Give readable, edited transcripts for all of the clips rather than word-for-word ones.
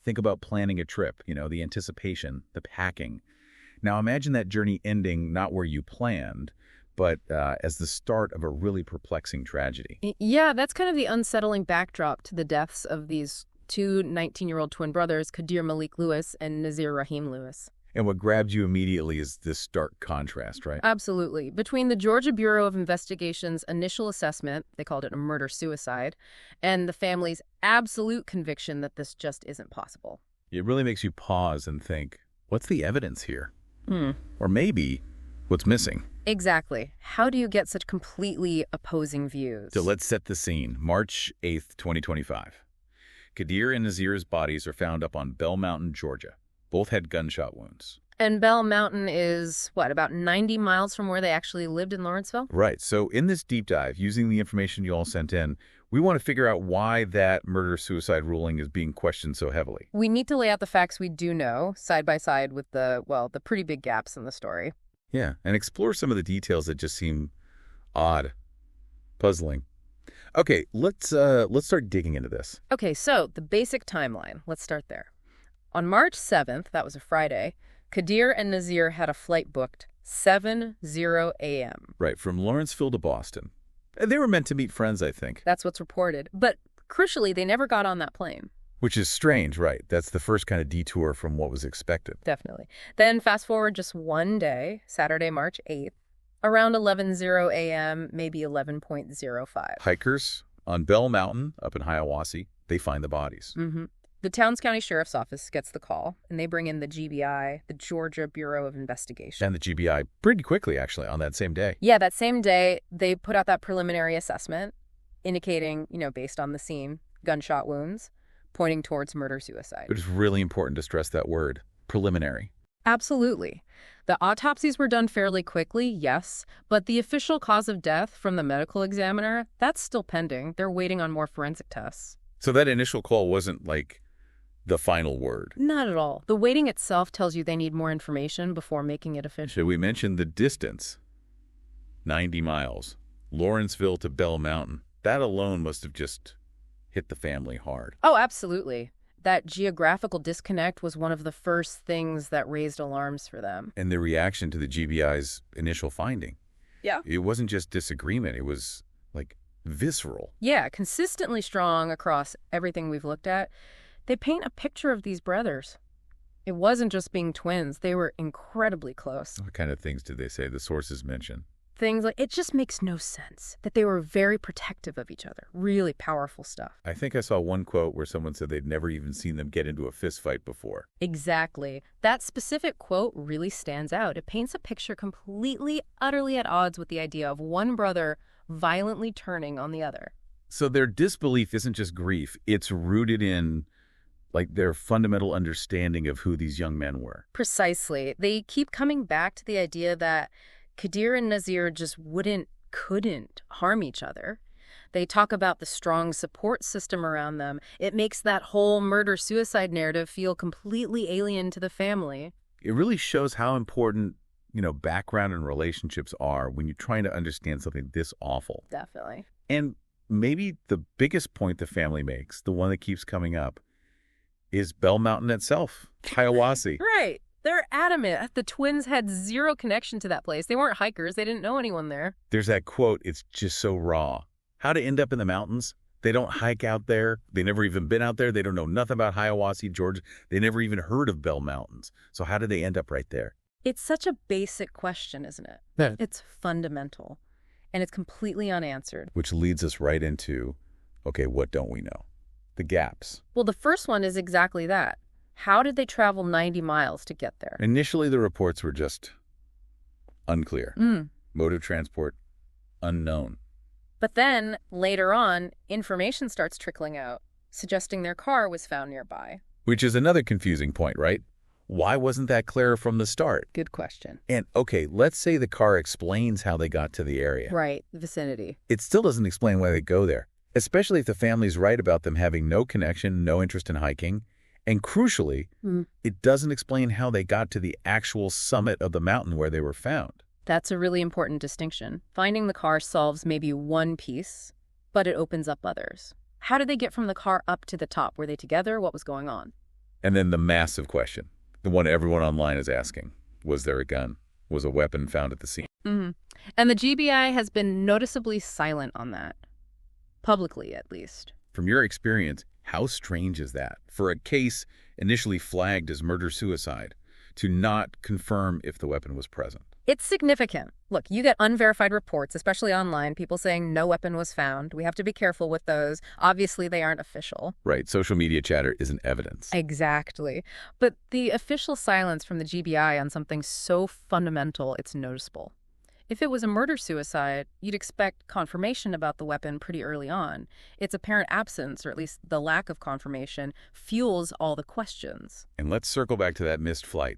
Think about planning a trip, the anticipation, the packing. Now imagine that journey ending not where you planned, but as the start of a really perplexing tragedy. Yeah, that's kind of the unsettling backdrop to the deaths of these two 19-year-old twin brothers, Kadir Malik Lewis and Nazir Rahim Lewis. And what grabs you immediately is this stark contrast, right? Absolutely. Between the Georgia Bureau of Investigation's initial assessment, they called it a murder-suicide, and the family's absolute conviction that this just isn't possible. It really makes you pause and think, what's the evidence here? Hmm. Or maybe what's missing? Exactly. How do you get such completely opposing views? So let's set the scene. March 8th, 2025. Kadir and Nazir's bodies are found up on Bell Mountain, Georgia. Both had gunshot wounds. And Bell Mountain is, about 90 miles from where they actually lived in Lawrenceville? Right. So in this deep dive, using the information you all sent in, we want to figure out why that murder-suicide ruling is being questioned so heavily. We need to lay out the facts we do know, side by side with the pretty big gaps in the story. Yeah, and explore some of the details that just seem odd, puzzling. Okay, let's start digging into this. Okay, so the basic timeline. Let's start there. On March 7th, that was a Friday, Kadir and Nazir had a flight booked 7:00 a.m. Right, from Lawrenceville to Boston. They were meant to meet friends, I think. That's what's reported. But crucially, they never got on that plane. Which is strange, right? That's the first kind of detour from what was expected. Definitely. Then fast forward just one day, Saturday, March 8th, around 11:00 a.m., maybe 11:05. Hikers on Bell Mountain up in Hiawassee, they find the bodies. Mm-hmm. The Towns County Sheriff's Office gets the call, and they bring in the GBI, the Georgia Bureau of Investigation. And the GBI pretty quickly, actually, on that same day. Yeah, that same day, they put out that preliminary assessment indicating, based on the scene, gunshot wounds, pointing towards murder-suicide. But it's really important to stress that word, preliminary. Absolutely. The autopsies were done fairly quickly, yes, but the official cause of death from the medical examiner, that's still pending. They're waiting on more forensic tests. So that initial call wasn't like the final word. Not at all. The waiting itself tells you they need more information before making it official. Should we mention the distance? 90 miles. Lawrenceville to Bell Mountain. That alone must have just hit the family hard. Oh, absolutely. That geographical disconnect was one of the first things that raised alarms for them. And the reaction to the GBI's initial finding. Yeah. It wasn't just disagreement. It was, visceral. Yeah, consistently strong across everything we've looked at. They paint a picture of these brothers. It wasn't just being twins. They were incredibly close. What kind of things did they say the sources mention? Things like, it just makes no sense that they were very protective of each other. Really powerful stuff. I think I saw one quote where someone said they'd never even seen them get into a fist fight before. Exactly. That specific quote really stands out. It paints a picture completely, utterly at odds with the idea of one brother violently turning on the other. So their disbelief isn't just grief. It's rooted in their fundamental understanding of who these young men were. Precisely. They keep coming back to the idea that Kadir and Nazir just couldn't harm each other. They talk about the strong support system around them. It makes that whole murder-suicide narrative feel completely alien to the family. It really shows how important, background and relationships are when you're trying to understand something this awful. Definitely. And maybe the biggest point the family makes, the one that keeps coming up, is Bell Mountain itself, Hiawassee. Right. They're adamant. The twins had zero connection to that place. They weren't hikers. They didn't know anyone there. There's that quote, it's just so raw. How to end up in the mountains? They don't hike out there. They never even been out there. They don't know nothing about Hiawassee, Georgia. They never even heard of Bell Mountains. So how did they end up right there? It's such a basic question, isn't it? Yeah. It's fundamental. And it's completely unanswered. Which leads us right into, okay, what don't we know? The gaps. Well, the first one is exactly that. How did they travel 90 miles to get there? Initially, the reports were just unclear. Mode of transport, unknown. But then, later on, information starts trickling out, suggesting their car was found nearby. Which is another confusing point, right? Why wasn't that clear from the start? Good question. And, okay, let's say the car explains how they got to the area. Right, the vicinity. It still doesn't explain why they go there, especially if the family's right about them having no connection, no interest in hiking. And crucially, it doesn't explain how they got to the actual summit of the mountain where they were found. That's a really important distinction. Finding the car solves maybe one piece, but it opens up others. How did they get from the car up to the top? Were they together? What was going on? And then the massive question, the one everyone online is asking, was there a gun? Was a weapon found at the scene? Mm-hmm. And the GBI has been noticeably silent on that. Publicly, at least. From your experience, how strange is that for a case initially flagged as murder-suicide to not confirm if the weapon was present? It's significant. Look, you get unverified reports, especially online, people saying no weapon was found. We have to be careful with those. Obviously, they aren't official. Right. Social media chatter isn't evidence. Exactly. But the official silence from the GBI on something so fundamental, it's noticeable. If it was a murder-suicide, you'd expect confirmation about the weapon pretty early on. Its apparent absence, or at least the lack of confirmation, fuels all the questions. And let's circle back to that missed flight,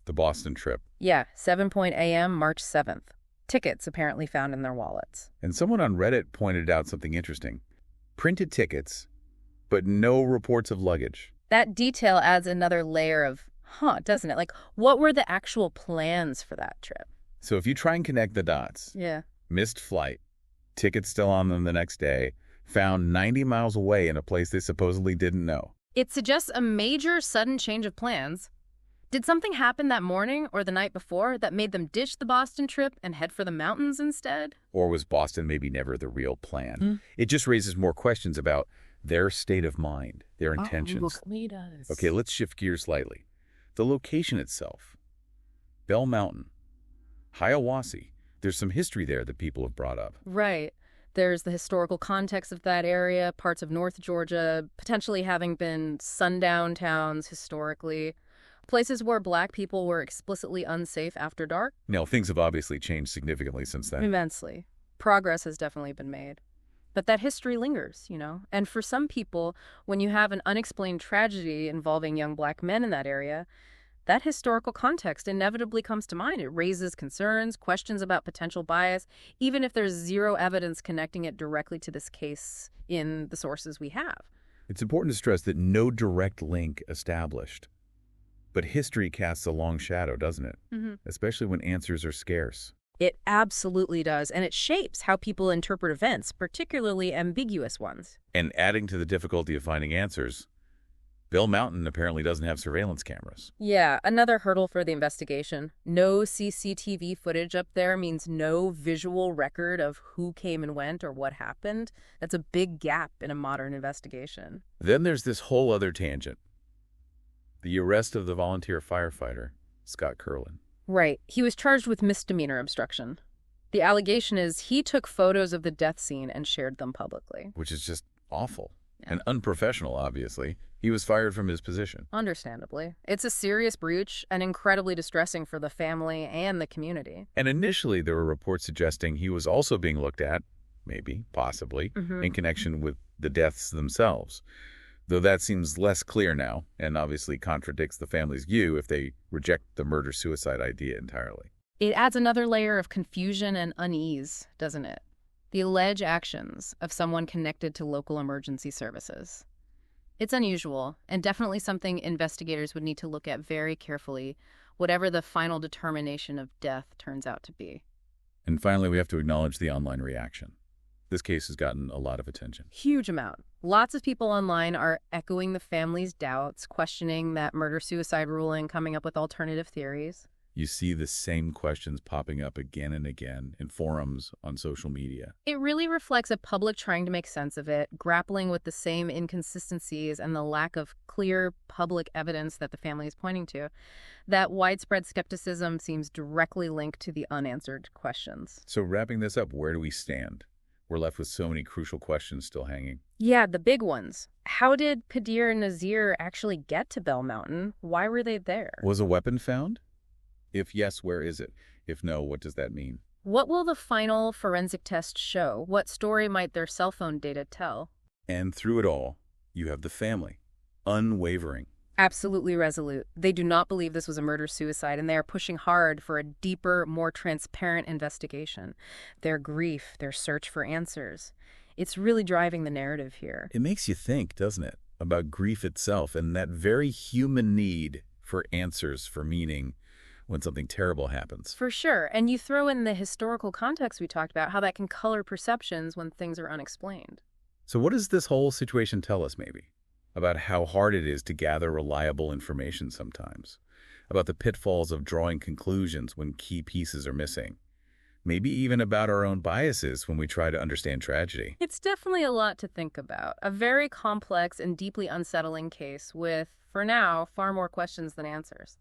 the Boston trip. Yeah, 7 a.m., March 7th. Tickets apparently found in their wallets. And someone on Reddit pointed out something interesting. Printed tickets, but no reports of luggage. That detail adds another layer of, doesn't it? Like, what were the actual plans for that trip? So if you try and connect the dots, Yeah. missed flight, tickets still on them the next day, found 90 miles away in a place they supposedly didn't know. It suggests a major sudden change of plans. Did something happen that morning or the night before that made them ditch the Boston trip and head for the mountains instead? Or was Boston maybe never the real plan? It just raises more questions about their state of mind, their intentions. Okay, let's shift gears slightly. The location itself. Bell Mountain. Hiawassee. There's some history there that people have brought up. Right. There's the historical context of that area, parts of North Georgia, potentially having been sundown towns historically. Places where Black people were explicitly unsafe after dark? Now, things have obviously changed significantly since then. Immensely. Progress has definitely been made. But that history lingers, And for some people, when you have an unexplained tragedy involving young Black men in that area, that historical context inevitably comes to mind. It raises concerns, questions about potential bias, even if there's zero evidence connecting it directly to this case in the sources we have. It's important to stress that no direct link established. But history casts a long shadow, doesn't it? Especially when answers are scarce. It absolutely does, and it shapes how people interpret events, particularly ambiguous ones. And adding to the difficulty of finding answers, Bell Mountain apparently doesn't have surveillance cameras. Yeah, another hurdle for the investigation. No CCTV footage up there means no visual record of who came and went or what happened. That's a big gap in a modern investigation. Then there's this whole other tangent. The arrest of the volunteer firefighter, Scott Curlin. Right. He was charged with misdemeanor obstruction. The allegation is he took photos of the death scene and shared them publicly. Which is just awful. Yeah. And unprofessional, obviously. He was fired from his position. Understandably. It's a serious breach and incredibly distressing for the family and the community. And initially, there were reports suggesting he was also being looked at, maybe, possibly, in connection with the deaths themselves. Though that seems less clear now, and obviously contradicts the family's view if they reject the murder-suicide idea entirely. It adds another layer of confusion and unease, doesn't it? The alleged actions of someone connected to local emergency services. It's unusual, and definitely something investigators would need to look at very carefully, whatever the final determination of death turns out to be. And finally, we have to acknowledge the online reaction. This case has gotten a lot of attention. Huge amount. Lots of people online are echoing the family's doubts, questioning that murder-suicide ruling, coming up with alternative theories. You see the same questions popping up again and again in forums on social media. It really reflects a public trying to make sense of it, grappling with the same inconsistencies and the lack of clear public evidence that the family is pointing to. That widespread skepticism seems directly linked to the unanswered questions. So wrapping this up, where do we stand? We're left with so many crucial questions still hanging. Yeah, the big ones. How did Kadir and Nazir actually get to Bell Mountain? Why were they there? Was a weapon found? If yes, where is it? If no, what does that mean? What will the final forensic test show? What story might their cell phone data tell? And through it all, you have the family, unwavering. Absolutely resolute. They do not believe this was a murder-suicide, and they are pushing hard for a deeper, more transparent investigation. Their grief, their search for answers. It's really driving the narrative here. It makes you think, doesn't it, about grief itself and that very human need for answers, for meaning, when something terrible happens. For sure. And you throw in the historical context we talked about, how that can color perceptions when things are unexplained. So what does this whole situation tell us, maybe? about how hard it is to gather reliable information sometimes, about the pitfalls of drawing conclusions when key pieces are missing, maybe even about our own biases when we try to understand tragedy. It's definitely a lot to think about. A very complex and deeply unsettling case with, for now, far more questions than answers.